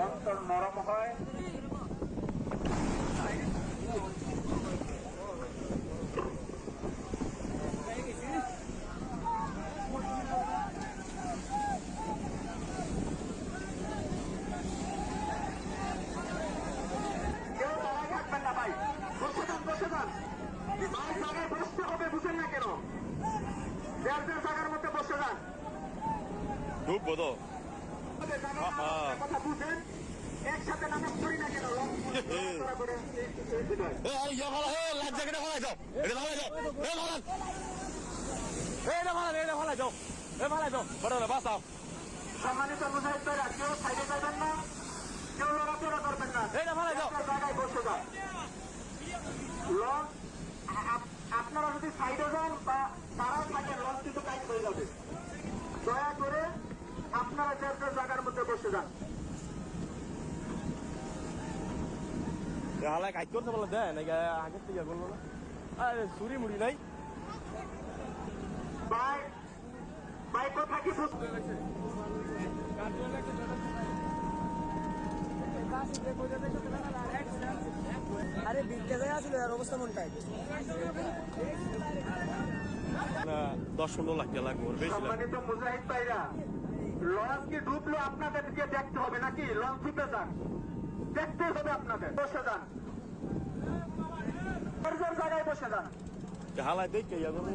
অন্তর নরম হয়। কেউ দাঁড়ায় থাকবেন না ভাই, বসে যান বসে যান ভাই, জায়গায় বসতে হবে বুঝেন না কেন? যার যার জায়গার মধ্যে বসে যান। খুব বড় কথা বুঝেন, একসাথে নামাজ পড়ি না কেন? সম্মানিত মুজাহিদরা, কেউ সাইডে যাবেন না, কেউ লড়াচড়া করবেন না, জায়গায় বসে যান। লঞ্চ আপনারা যদি সাইডে যান বা তারাও থাকে, লঞ্চ কিন্তু টাইট হয়ে যাবে। দয়া করে আপনারা যে জায়গার মধ্যে বসে যান। হালায় কাজ করতে বলে দেয় নাকি আগের থেকে বললো না? আরে চুরি মুড়ি নাই ভাই, ভাই কথা কি বুঝতে আরে বিদ্যা যায় আসলে আর অবস্থা মনটাই 10-15 লাখ টাকা লাগবে, বেশি লাগবে। সম্মানিত মুজাহিদ ভাইরা, লঞ্চ কি ডুবলো আপনাদেরকে দেখতে হবে নাকি? লঞ্চ ডুবে যান, দেখতে হবে আপনাদের। বসে যান, জায়গায় বসে যান। হালায় দেখে যাবো না।